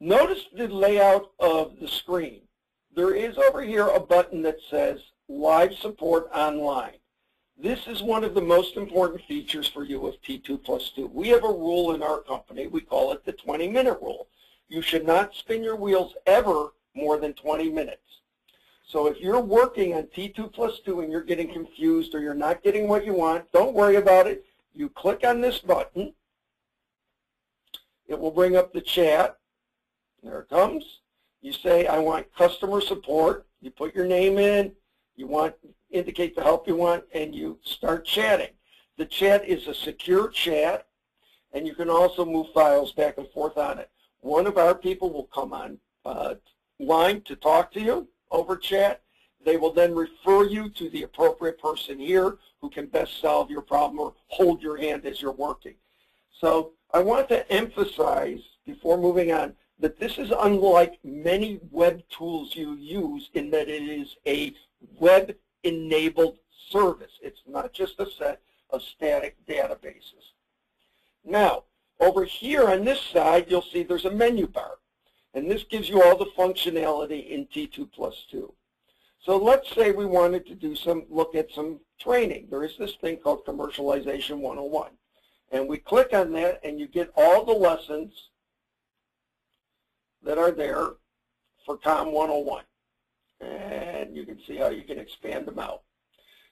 Notice the layout of the screen. There is over here a button that says Live Support Online. This is one of the most important features for you of T2+2. We have a rule in our company. We call it the 20-minute rule. You should not spin your wheels ever more than 20 minutes. So if you're working on T2+2 and you're getting confused or you're not getting what you want, don't worry about it. You click on this button. It will bring up the chat. There it comes. You say, I want customer support. You put your name in. You indicate the help you want, and you start chatting. The chat is a secure chat, and you can also move files back and forth on it. One of our people will come on line to talk to you over chat. They will then refer you to the appropriate person here who can best solve your problem or hold your hand as you're working. So I want to emphasize, before moving on, that this is unlike many web tools you use in that it is a web-enabled service. It's not just a set of static databases. Now, over here on this side, you'll see there's a menu bar. And this gives you all the functionality in T2+2. So let's say we wanted to look at some training. There is this thing called Commercialization 101. And we click on that, and you get all the lessons that are there for COM 101. And you can see how you can expand them out.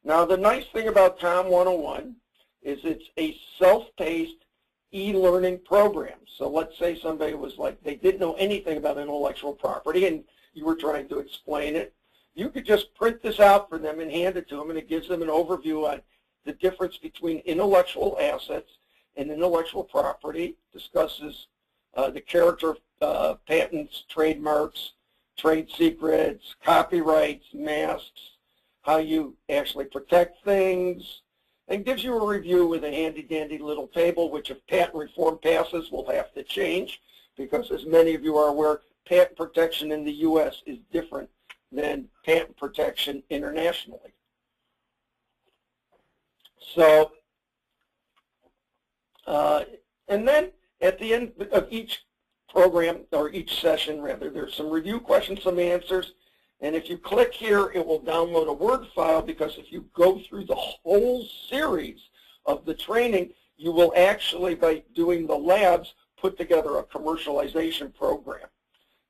Now, the nice thing about COM 101 is it's a self-paced e-learning program. So let's say somebody was like, they didn't know anything about intellectual property and you were trying to explain it. You could just print this out for them and hand it to them, and it gives them an overview on the difference between intellectual assets and intellectual property, discusses the character of patents, trademarks, trade secrets, copyrights, masks, how you actually protect things, and gives you a review with a handy-dandy little table, which if patent reform passes, we'll have to change, because as many of you are aware, patent protection in the U.S. is different than patent protection internationally. So, and then at the end of each program, or each session rather, there's some review questions, some answers, and if you click here, it will download a Word file, because if you go through the whole series of the training, you will actually, by doing the labs, put together a commercialization program.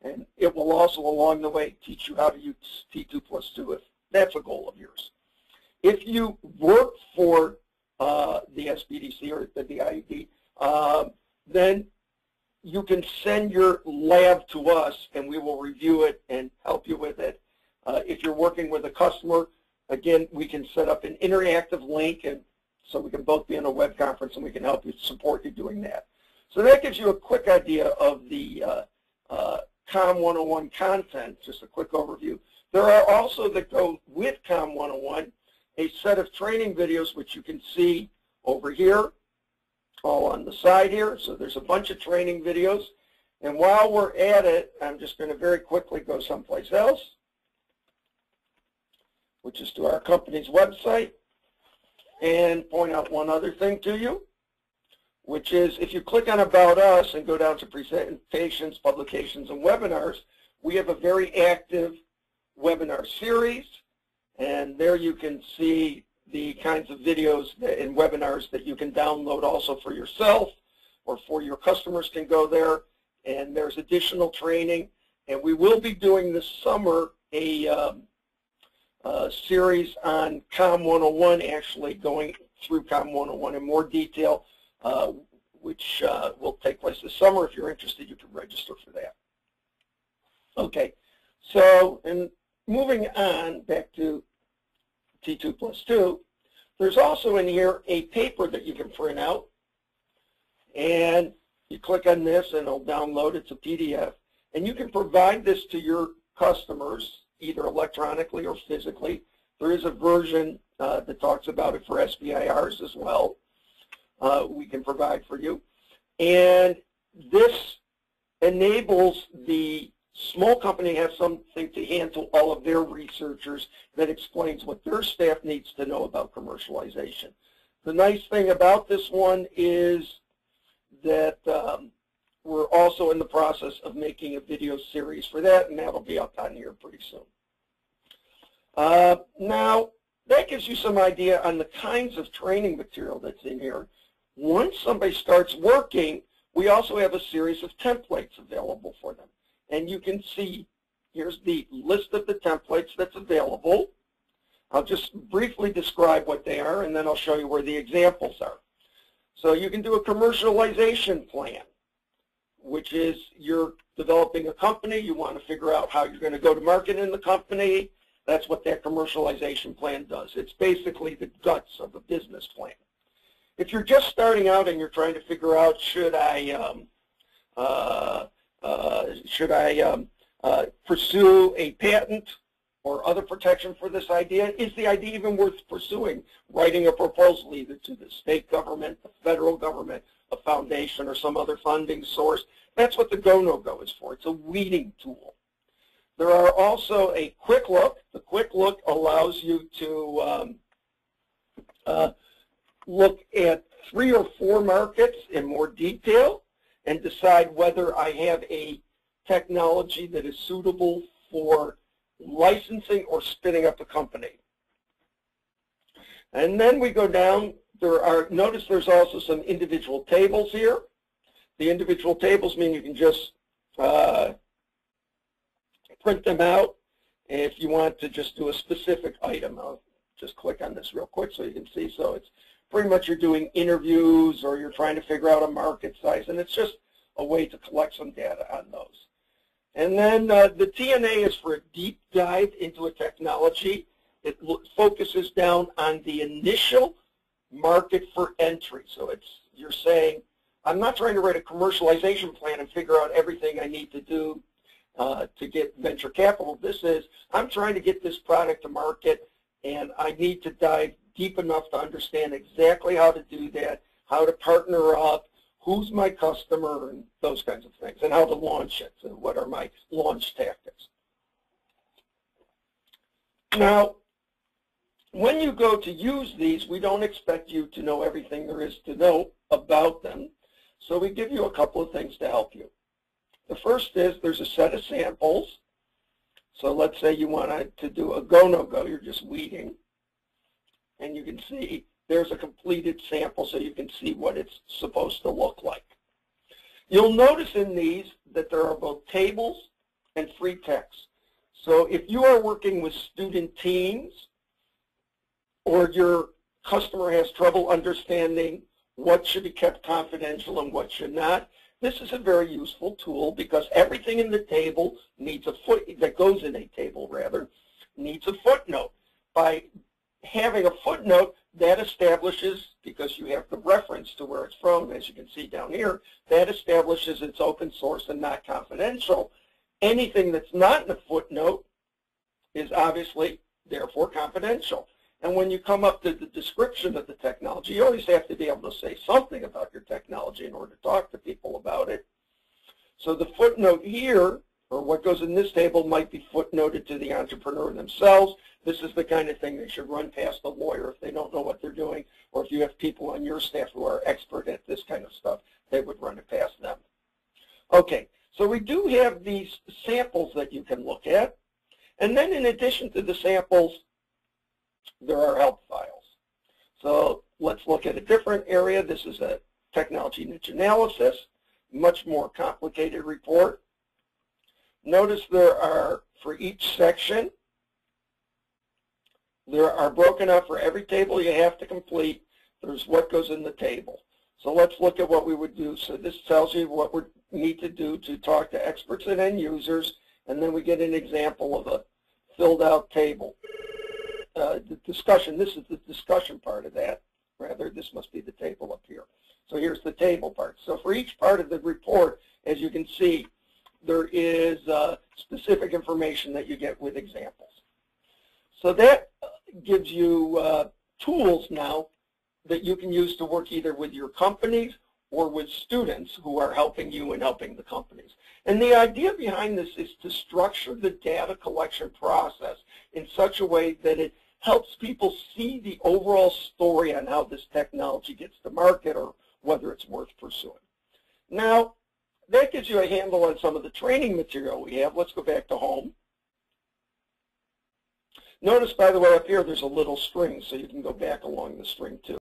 And it will also, along the way, teach you how to use T2+2 if that's a goal of yours. If you work for the SBDC or the DID, then you can send your lab to us, and we will review it and help you with it. If you're working with a customer, again, we can set up an interactive link, and so we can both be in a web conference, and we can help you, support you doing that. So that gives you a quick idea of the COM 101 content, just a quick overview. There are also, that go with COM 101, a set of training videos, which you can see over here, all on the side here. So there's a bunch of training videos. And while we're at it, I'm just going to very quickly go someplace else, which is to our company's website, and point out one other thing to you, which is if you click on About Us and go down to Presentations, Publications, and Webinars, we have a very active webinar series, and there you can see the kinds of videos and webinars that you can download also for yourself or for your customers can go there, and there's additional training. And we will be doing this summer a series on COM 101, actually going through COM 101 in more detail, which will take place this summer. If you're interested, you can register for that. Okay, so and moving on back to T2+2, there's also in here a paper that you can print out, and you click on this and it'll download. It's a PDF, and you can provide this to your customers either electronically or physically. There is a version that talks about it for SBIRs as well. We can provide for you, and this enables the small company to have something to hand to all of their researchers that explains what their staff needs to know about commercialization. The nice thing about this one is that we're also in the process of making a video series for that, and that'll be up on here pretty soon. Now, that gives you some idea on the kinds of training material that's in here. Once somebody starts working, we also have a series of templates available for them. And you can see, here's the list of the templates that's available. I'll just briefly describe what they are, and then I'll show you where the examples are. So you can do a commercialization plan, which is you're developing a company, you want to figure out how you're going to go to market in the company. That's what that commercialization plan does. It's basically the guts of a business plan. If you're just starting out and you're trying to figure out, should I pursue a patent or other protection for this idea? Is the idea even worth pursuing? Writing a proposal either to the state government, the federal government, a foundation, or some other funding source. That's what the go, no go is for. It's a weeding tool. There are also a quick look. The quick look allows you to look at 3 or 4 markets in more detail and decide whether I have a technology that is suitable for licensing or spinning up a company. And then we go down. Notice there's also some individual tables here. The individual tables mean you can just print them out if you want to just do a specific item. I'll just click on this real quick so you can see. So it's pretty much you're doing interviews or you're trying to figure out a market size, and it's just a way to collect some data on those. And then the TNA is for a deep dive into a technology. It focuses down on the initial market for entry. So you're saying, I'm not trying to write a commercialization plan and figure out everything I need to do to get venture capital. This is, I'm trying to get this product to market, and I need to dive deep enough to understand exactly how to do that, how to partner up, who's my customer, and those kinds of things, and how to launch it, and what are my launch tactics. Now, when you go to use these, we don't expect you to know everything there is to know about them, so we give you a couple of things to help you. The first is there's a set of samples. So let's say you want to do a go, no go, you're just weeding. And you can see there's a completed sample so you can see what it's supposed to look like. You'll notice in these that there are both tables and free text. So if you are working with student teams or your customer has trouble understanding what should be kept confidential and what should not, this is a very useful tool because everything in the table needs a needs a footnote. By having a footnote, that establishes, because you have the reference to where it's from, as you can see down here, that establishes it's open source and not confidential. Anything that's not in a footnote is obviously, therefore, confidential. And when you come up to the description of the technology, you always have to be able to say something about your technology in order to talk to people about it. So the footnote here, or what goes in this table, might be footnoted to the entrepreneur themselves. This is the kind of thing they should run past a lawyer if they don't know what they're doing, or if you have people on your staff who are expert at this kind of stuff, they would run it past them. Okay, so we do have these samples that you can look at. And then in addition to the samples, there are help files. So let's look at a different area. This is a technology niche analysis, much more complicated report. Notice there are, for each section, there are broken up for every table you have to complete. There's what goes in the table. So let's look at what we would do. So this tells you what we need to do to talk to experts and end users, and then we get an example of a filled out table. The discussion, this is the discussion part of that. Rather, this must be the table up here. So here's the table part. So for each part of the report, as you can see, there is specific information that you get with examples. So that gives you tools now that you can use to work either with your companies or with students who are helping you and helping the companies. And the idea behind this is to structure the data collection process in such a way that it helps people see the overall story on how this technology gets to market or whether it's worth pursuing. Now, that gives you a handle on some of the training material we have. Let's go back to home. Notice, by the way, up here there's a little string, so you can go back along the string too.